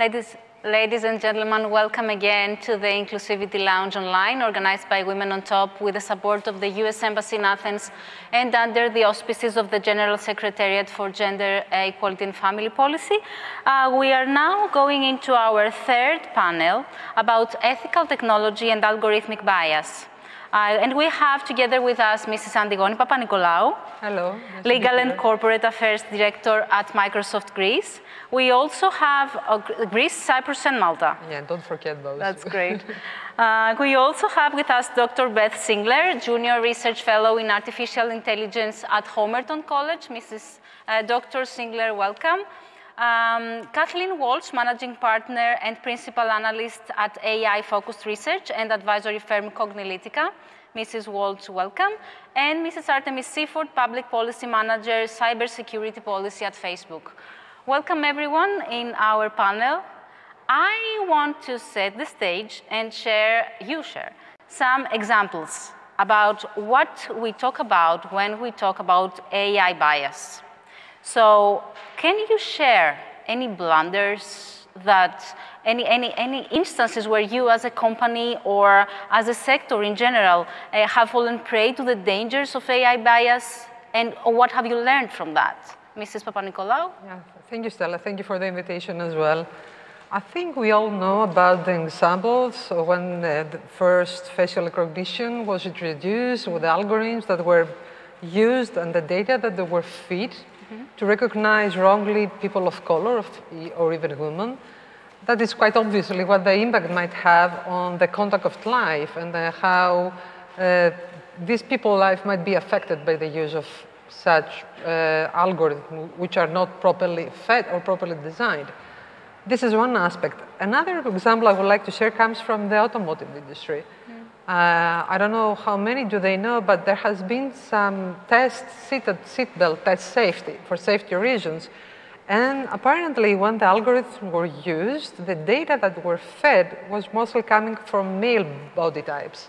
Ladies and gentlemen, welcome again to the Inclusivity Lounge Online, organized by Women on Top with the support of the US Embassy in Athens and under the auspices of the General Secretariat for Gender Equality and Family Policy. We are now going into our third panel about ethical technology and algorithmic bias. And we have together with us Mrs. Antigone Papanikolaou, hello, Legal and Corporate Affairs Director at Microsoft Greece. We also have Greece, Cyprus, and Malta. Yeah, don't forget those. That's great. We also have with us Dr. Beth Singler, Junior Research Fellow in Artificial Intelligence at Homerton College. Mrs. Dr. Singler, welcome. Kathleen Walch, Managing Partner and Principal Analyst at AI-focused research and advisory firm Cognilytica. Mrs. Walch, welcome. And Mrs. Artemis Seaford, Public Policy Manager, Cybersecurity Policy at Facebook. Welcome everyone in our panel. I want to set the stage and share some examples about what we talk about when we talk about AI bias. So can you share any blunders that, any instances where you as a company or as a sector in general have fallen prey to the dangers of AI bias, and what have you learned from that? Mrs. Papanikolaou? Yeah, thank you, Stella. Thank you for the invitation as well. I think we all know about the examples when the first facial recognition was introduced with the algorithms that were used and the data that they were fed to recognize wrongly people of color or even women. That is quite obviously what the impact might have on the conduct of life and how these people's life might be affected by the use of such algorithms which are not properly fed or properly designed. This is one aspect. Another example I would like to share comes from the automotive industry. I don't know how many do they know, but there has been some seatbelt test safety for safety reasons. And apparently when the algorithms were used, the data that were fed was mostly coming from male body types.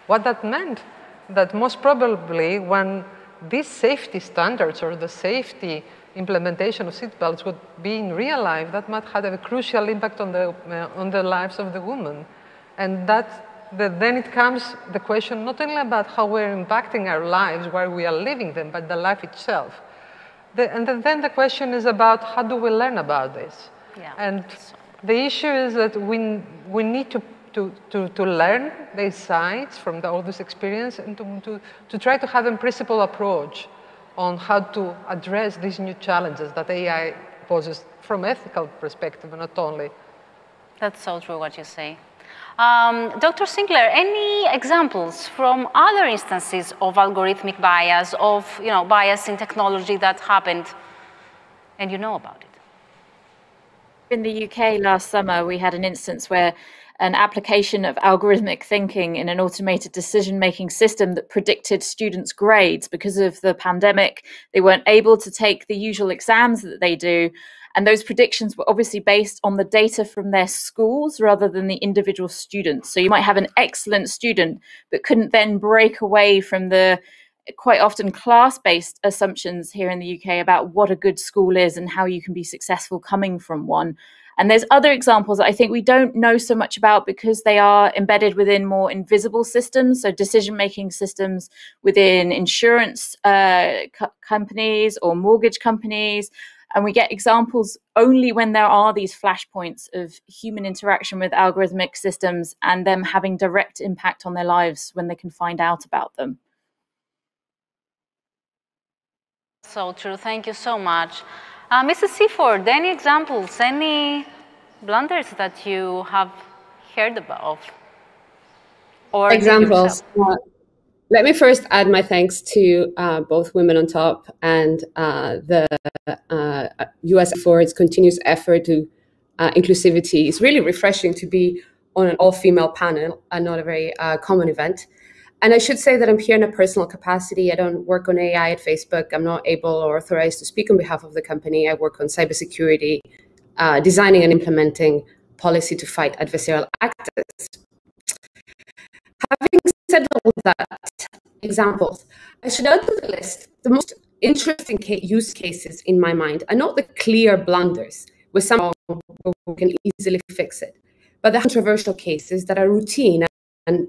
What that meant, that most probably when these safety standards or the safety implementation of seatbelts would be in real life, that might have a crucial impact on the lives of the women. And then it comes the question not only about how we're impacting our lives, where we are living them, but the life itself. And then the question is about how do we learn about this? Yeah. And the issue is that we need to learn the insights from all this experience and to try to have a principled approach on how to address these new challenges that AI poses from ethical perspective, and not only. That's so true what you say. Dr. Singler, any examples from other instances of algorithmic bias, of bias in technology that happened, and you know about it? In the UK last summer, we had an instance where an application of algorithmic thinking in an automated decision-making system that predicted students' grades. Because of the pandemic, they weren't able to take the usual exams that they do. And those predictions were obviously based on the data from their schools rather than the individual students. So you might have an excellent student, but couldn't then break away from the quite often class-based assumptions here in the UK about what a good school is and how you can be successful coming from one. And there's other examples that I think we don't know so much about because they are embedded within more invisible systems, so decision-making systems within insurance companies or mortgage companies. And we get examples only when there are these flashpoints of human interaction with algorithmic systems and them having direct impact on their lives when they can find out about them. So true. Thank you so much. Mrs. Seaford, any examples, any blunders that you have heard about? Or examples. Let me first add my thanks to both Women on Top and the US for its continuous effort to inclusivity. It's really refreshing to be on an all-female panel and not a very common event. And I should say that I'm here in a personal capacity. I don't work on AI at Facebook. I'm not able or authorized to speak on behalf of the company. I work on cybersecurity, designing and implementing policy to fight adversarial actors. Having said all that, examples, I should add to the list the most interesting use cases in my mind are not the clear blunders, with some where we can easily fix it. But the controversial cases that are routine and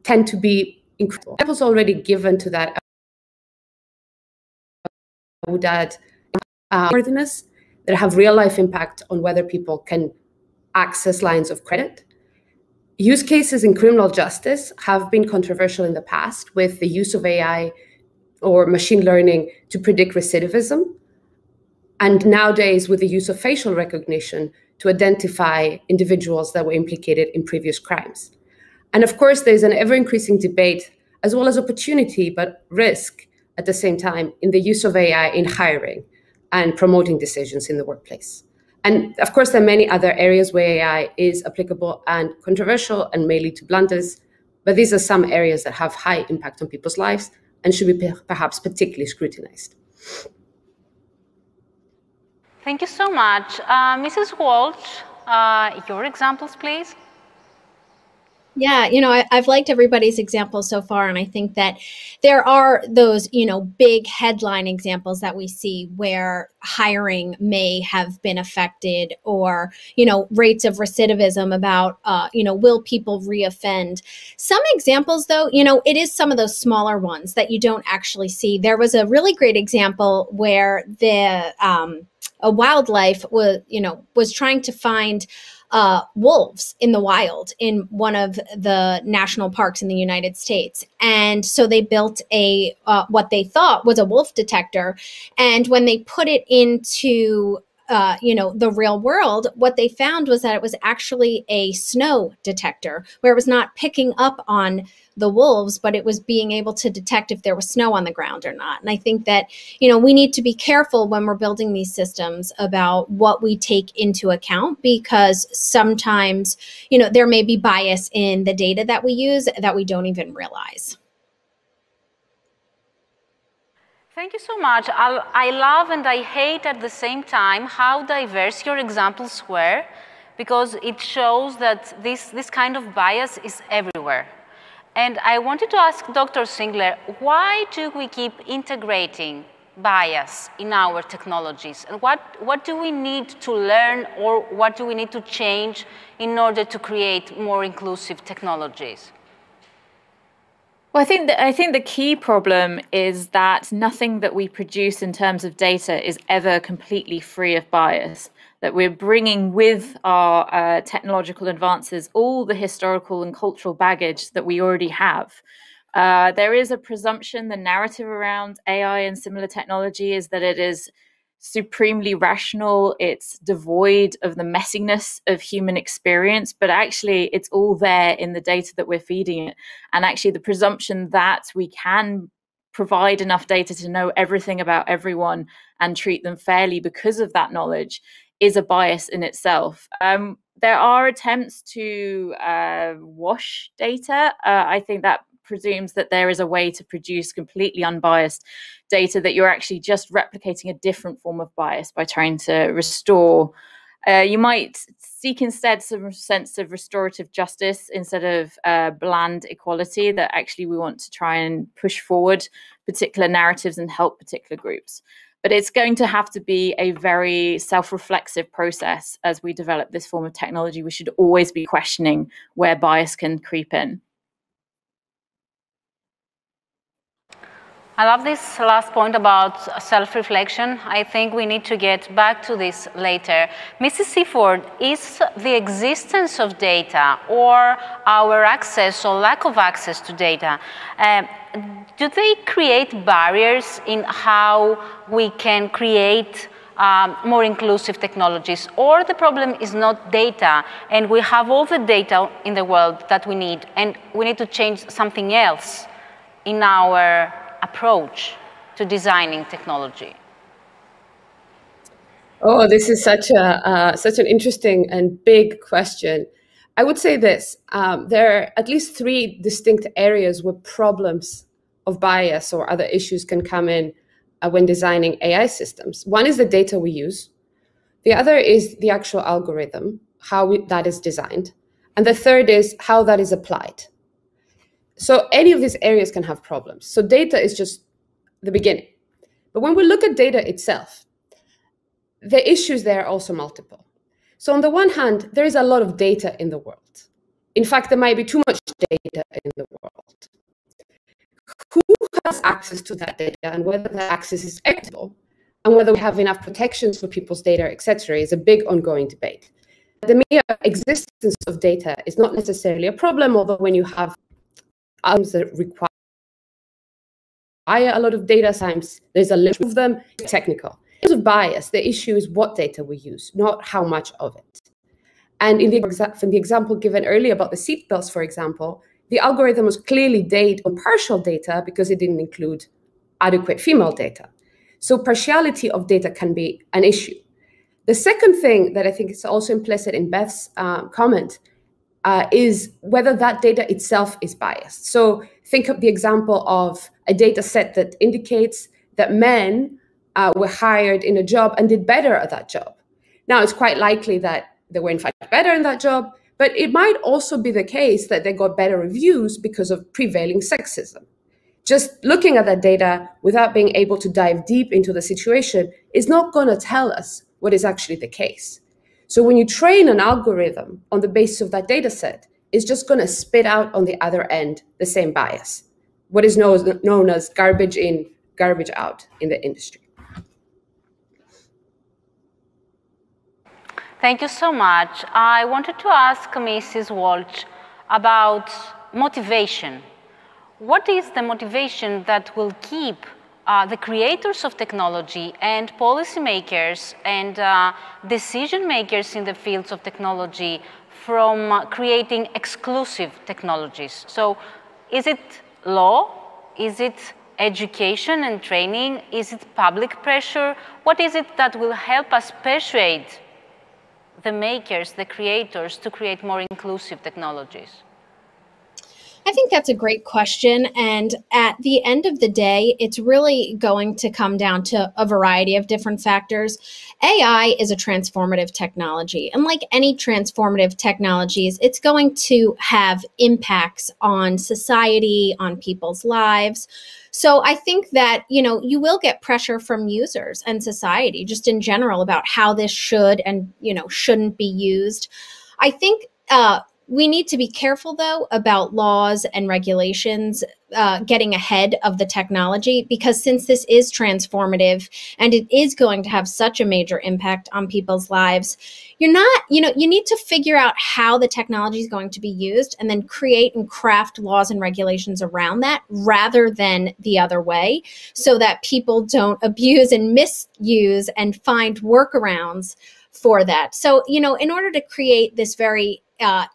tend to be incredible. Examples already given to that, I would add worthiness that have real-life impact on whether people can access lines of credit. Use cases in criminal justice have been controversial in the past with the use of AI or machine learning to predict recidivism, and nowadays with the use of facial recognition to identify individuals that were implicated in previous crimes. And of course, there's an ever-increasing debate, as well as opportunity, but risk at the same time, in the use of AI in hiring and promoting decisions in the workplace. And of course, there are many other areas where AI is applicable and controversial and may lead to blunders, but these are some areas that have high impact on people's lives and should be perhaps particularly scrutinized. Thank you so much. Mrs. Walch, your examples, please. Yeah, I've liked everybody's examples so far, and I think that there are those, big headline examples that we see where hiring may have been affected, or, rates of recidivism about, will people reoffend? Some examples, though, it is some of those smaller ones that you don't actually see. There was a really great example where a wildlife was trying to find wolves in the wild in one of the national parks in the United States. And so they built a what they thought was a wolf detector. And when they put it into the real world, what they found was that it was actually a snow detector, where it was not picking up on the wolves, but it was being able to detect if there was snow on the ground or not. And I think that, we need to be careful when we're building these systems about what we take into account, because sometimes, there may be bias in the data that we use that we don't even realize. Thank you so much. I love and I hate at the same time how diverse your examples were, because it shows that this kind of bias is everywhere. And I wanted to ask Dr. Singler, why do we keep integrating bias in our technologies? And what do we need to learn, or what do we need to change in order to create more inclusive technologies? Well, I think the key problem is that nothing that we produce in terms of data is ever completely free of bias. That we're bringing with our technological advances all the historical and cultural baggage that we already have. There is a presumption, the narrative around AI and similar technology is that it is supremely rational, it's devoid of the messiness of human experience, but actually it's all there in the data that we're feeding it. And actually the presumption that we can provide enough data to know everything about everyone and treat them fairly because of that knowledge is a bias in itself. There are attempts to wash data. I think that presumes that there is a way to produce completely unbiased data, that you're actually just replicating a different form of bias by trying to restore. You might seek instead some sense of restorative justice instead of bland equality, that actually we want to try and push forward particular narratives and help particular groups. But it's going to have to be a very self-reflexive process as we develop this form of technology. We should always be questioning where bias can creep in. I love this last point about self-reflection. I think we need to get back to this later. Mrs. Seaford, is the existence of data or our access or lack of access to data, do they create barriers in how we can create more inclusive technologies? Or the problem is not data, and we have all the data in the world that we need, and we need to change something else in our approach to designing technology? Oh, this is such an interesting and big question. I would say this, there are at least 3 distinct areas where problems of bias or other issues can come in when designing AI systems. One is the data we use. The other is the actual algorithm, how that is designed. And the third is how that is applied. So any of these areas can have problems. So data is just the beginning. But when we look at data itself, the issues there are also multiple. So on the one hand, there is a lot of data in the world. In fact, there might be too much data in the world. Who has access to that data and whether that access is equitable and whether we have enough protections for people's data, etc., is a big ongoing debate. The mere existence of data is not necessarily a problem, although when you have algorithms that require a lot of data, sometimes there's a limit of them, technical. In terms of bias, the issue is what data we use, not how much of it. And from the example given earlier about the seatbelts, for example, the algorithm was clearly based on partial data because it didn't include adequate female data. So partiality of data can be an issue. The second thing that I think is also implicit in Beth's comment is whether that data itself is biased. So think of the example of a data set that indicates that men were hired in a job and did better at that job. Now, it's quite likely that they were in fact better in that job, but it might also be the case that they got better reviews because of prevailing sexism. Just looking at that data without being able to dive deep into the situation is not going to tell us what is actually the case. So when you train an algorithm on the basis of that data set, it's just going to spit out on the other end the same bias, what is known as garbage in, garbage out in the industry. Thank you so much. I wanted to ask Mrs. Walch about motivation. What is the motivation that will keep the creators of technology and policymakers and decision makers in the fields of technology from creating exclusive technologies? So is it law? Is it education and training? Is it public pressure? What is it that will help us persuade the makers, the creators, to create more inclusive technologies? I think that's a great question. And at the end of the day, it's really going to come down to a variety of different factors. AI is a transformative technology. And like any transformative technologies, it's going to have impacts on society, on people's lives. So I think that, you will get pressure from users and society just in general about how this should and, shouldn't be used. I think we need to be careful, though, about laws and regulations getting ahead of the technology, because since this is transformative and it is going to have such a major impact on people's lives, you need to figure out how the technology is going to be used and then create and craft laws and regulations around that rather than the other way, so that people don't abuse and misuse and find workarounds for that. So, in order to create this very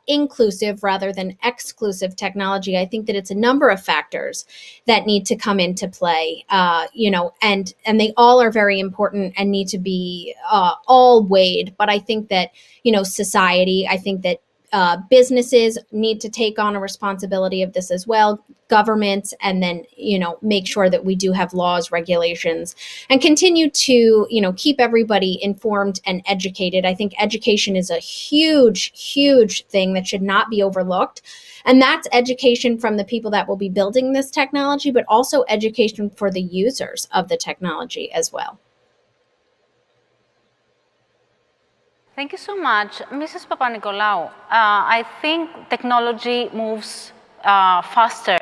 inclusive rather than exclusive technology, I think that it's a number of factors that need to come into play, and they all are very important and need to be all weighed. But I think that, society, I think that businesses need to take on a responsibility of this as well, governments, and then, make sure that we do have laws, regulations, and continue to, keep everybody informed and educated. I think education is a huge, huge thing that should not be overlooked. And that's education from the people that will be building this technology, but also education for the users of the technology as well. Thank you so much. Mrs. Papanikolaou, I think technology moves faster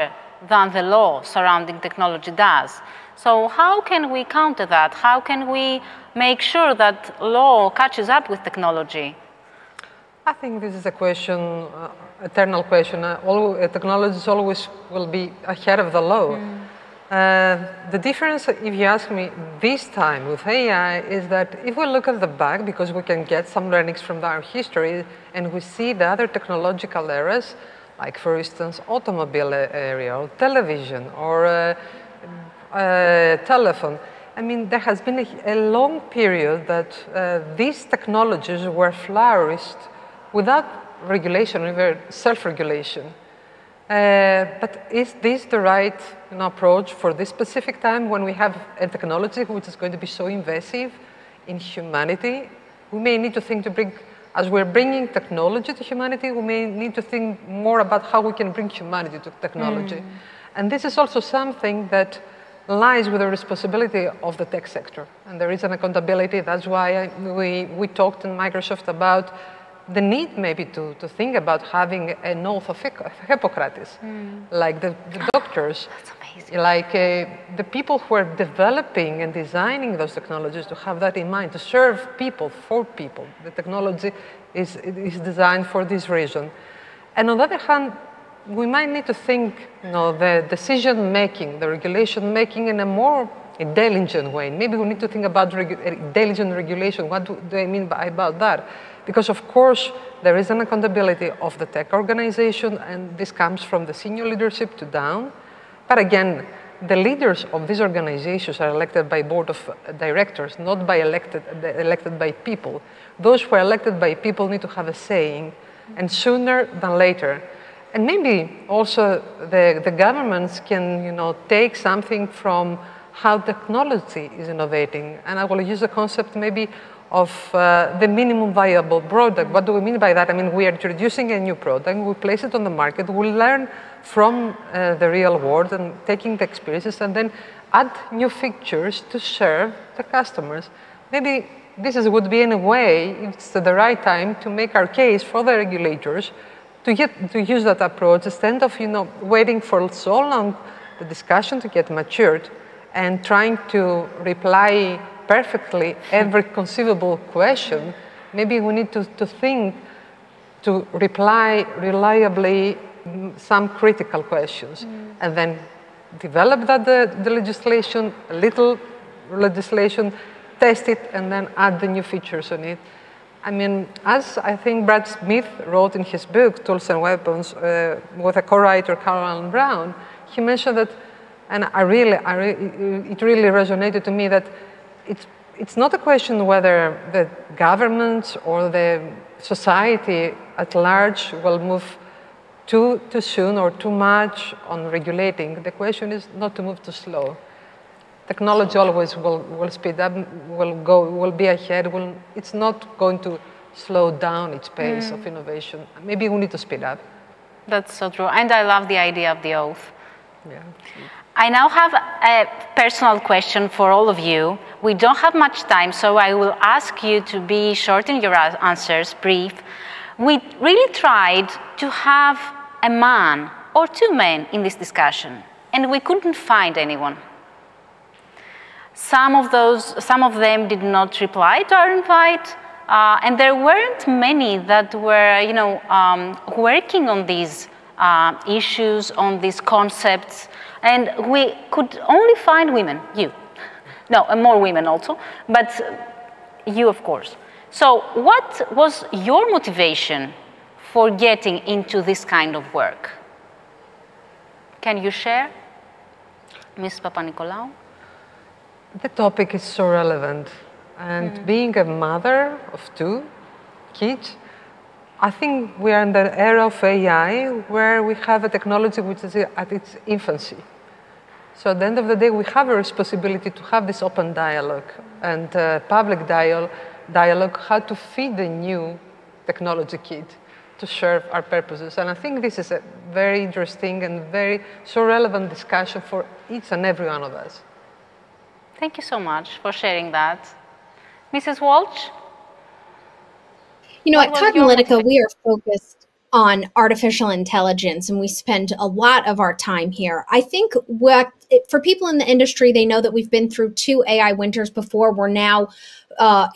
than the law surrounding technology does. So how can we counter that? How can we make sure that law catches up with technology? I think this is a question, eternal question. Technology always will be ahead of the law. The difference, if you ask me, this time with AI is that if we look at the back, because we can get some learnings from our history, and we see the other technological eras, like for instance, automobile area, or television, or telephone. I mean, there has been a long period that these technologies were flourished without regulation, even self-regulation. But is this the right approach for this specific time when we have a technology which is going to be so invasive in humanity? We may need to think as we're bringing technology to humanity, we may need to think more about how we can bring humanity to technology. And this is also something that lies with the responsibility of the tech sector. And there is an accountability. That's why we talked in Microsoft about the need maybe to think about having an oath of Hippocrates, like the doctors, like the people who are developing and designing those technologies, to have that in mind, to serve people, for people. The technology is designed for this reason. And on the other hand, we might need to think, the decision-making, the regulation-making in a more intelligent way. Maybe we need to think about intelligent regulation. What do I mean about that? Because, of course, there is an accountability of the tech organization, and this comes from the senior leadership to down. But again, the leaders of these organizations are elected by board of directors, not by elected by people. Those who are elected by people need to have a saying, and sooner than later. And maybe also the governments can, take something from how technology is innovating. And I will use the concept maybe of the minimum viable product. What do we mean by that? I mean, we are introducing a new product, we place it on the market, we learn from the real world and taking the experiences, and then add new features to serve the customers. Maybe this would be, in a way, it's the right time to make our case for the regulators to use that approach, instead of waiting for so long the discussion to get matured and trying to reply perfectly every conceivable question. Maybe we need to think to reply reliably some critical questions, and then develop that the legislation, a little legislation, test it, and then add the new features on it. I mean, as I think Brad Smith wrote in his book, Tools and Weapons, with a co-writer, Carol Brown, he mentioned that, and it really resonated to me, that it's not a question whether the governments or the society at large will move too soon or too much on regulating. The question is not to move too slow. Technology always will speed up, will be ahead. It's not going to slow down its pace of innovation. Maybe we need to speed up. That's so true. And I love the idea of the oath. Yeah. I now have a personal question for all of you. We don't have much time, so I will ask you to be short in your answers, brief. We really tried to have a man or two men in this discussion, and we couldn't find anyone. Some of them did not reply to our invite, and there weren't many that were, working on these issues, on these concepts, and we could only find women, you. No, more women also, but you, of course. So what was your motivation for getting into this kind of work? Can you share, Ms. Papanikolaou? The topic is so relevant, and being a mother of two kids, I think we are in the era of AI where we have a technology which is at its infancy. So at the end of the day, we have a responsibility to have this open dialogue and public dialogue, how to feed the new technology kit to serve our purposes. And I think this is a very interesting and so relevant discussion for each and every one of us. Thank you so much for sharing that. Mrs. Walch? At Cognilytica, we are focused on artificial intelligence, and we spend a lot of our time here. I think for people in the industry, they know that we've been through 2 AI winters before. We're now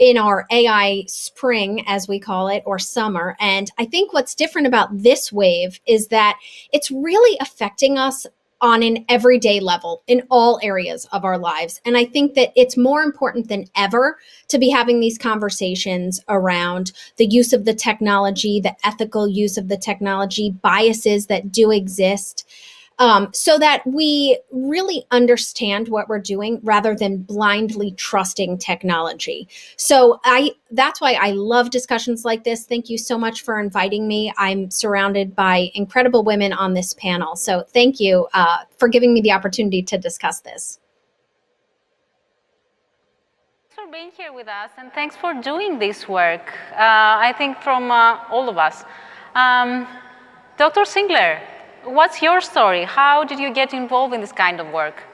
in our AI spring, as we call it, or summer. And I think what's different about this wave is that it's really affecting us on an everyday level in all areas of our lives. And I think that it's more important than ever to be having these conversations around the use of the technology, the ethical use of the technology, biases that do exist, so that we really understand what we're doing rather than blindly trusting technology. So that's why I love discussions like this. Thank you so much for inviting me. I'm surrounded by incredible women on this panel. So thank you for giving me the opportunity to discuss this. Thanks for being here with us, and thanks for doing this work, I think from all of us. Dr. Singler, what's your story? How did you get involved in this kind of work?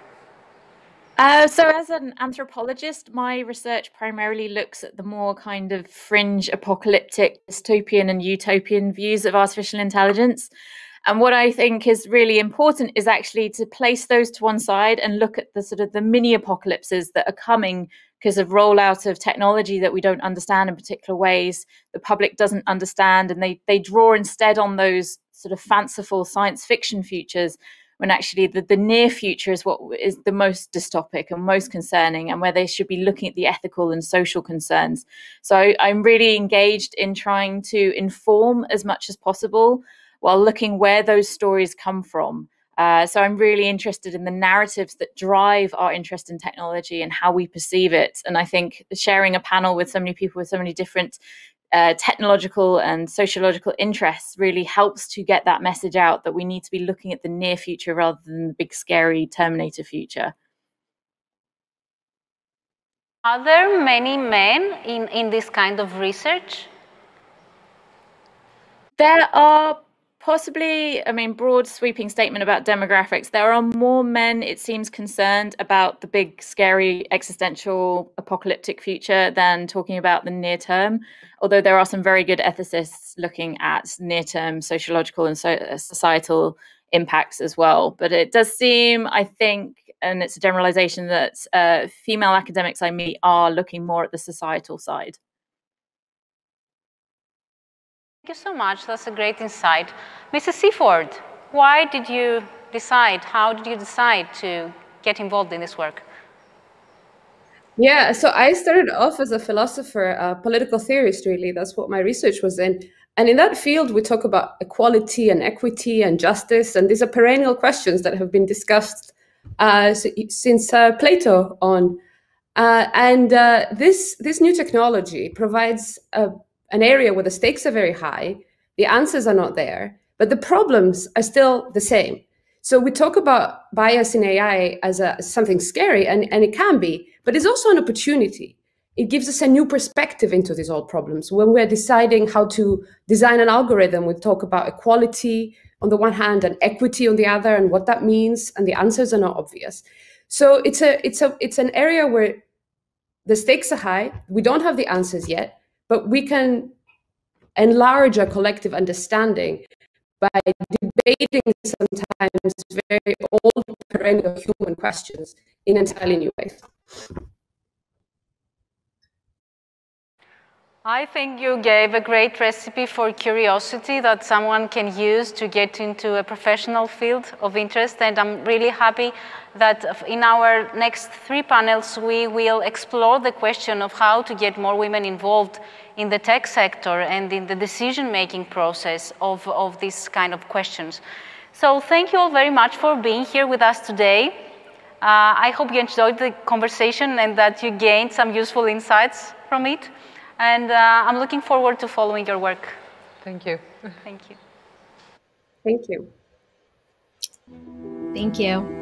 So as an anthropologist, my research primarily looks at the more kind of fringe apocalyptic, dystopian and utopian views of artificial intelligence. And what I think is really important is actually to place those to one side and look at the sort of the mini apocalypses that are coming because of rollout of technology that we don't understand in particular ways, the public doesn't understand, and they draw instead on those sort of fanciful science fiction futures, when actually the near future is what is the most dystopic and most concerning, and where they should be looking at the ethical and social concerns. So I'm really engaged in trying to inform as much as possible while looking where those stories come from. So I'm really interested in the narratives that drive our interest in technology and how we perceive it. And I think sharing a panel with so many people with so many different technological and sociological interests really helps to get that message out that we need to be looking at the near future rather than the big scary Terminator future. Are there many men in this kind of research? There are possibly, I mean, broad sweeping statement about demographics. There are more men, it seems, concerned about the big, scary, existential, apocalyptic future than talking about the near term. Although there are some very good ethicists looking at near-term sociological and societal impacts as well. But it does seem, I think, and it's a generalization, that female academics I meet are looking more at the societal side. Thank you so much. That's a great insight. Mrs. Seaford, why did you decide, how did you decide to get involved in this work? Yeah, so I started off as a philosopher, a political theorist, really. That's what my research was in. And in that field, we talk about equality and equity and justice. And these are perennial questions that have been discussed since Plato on. This new technology provides an area where the stakes are very high, the answers are not there, but the problems are still the same. So we talk about bias in AI as something scary, and it can be, but it's also an opportunity. It gives us a new perspective into these old problems. When we're deciding how to design an algorithm, we talk about equality on the one hand and equity on the other, and what that means, and the answers are not obvious. So it's an area where the stakes are high. We don't have the answers yet, but we can enlarge our collective understanding by debating sometimes very old perennial human questions in entirely new ways. I think you gave a great recipe for curiosity that someone can use to get into a professional field of interest, and I'm really happy that in our next 3 panels we will explore the question of how to get more women involved in the tech sector and in the decision-making process of these kind of questions. So thank you all very much for being here with us today. I hope you enjoyed the conversation and that you gained some useful insights from it. And I'm looking forward to following your work. Thank you. Thank you. Thank you. Thank you.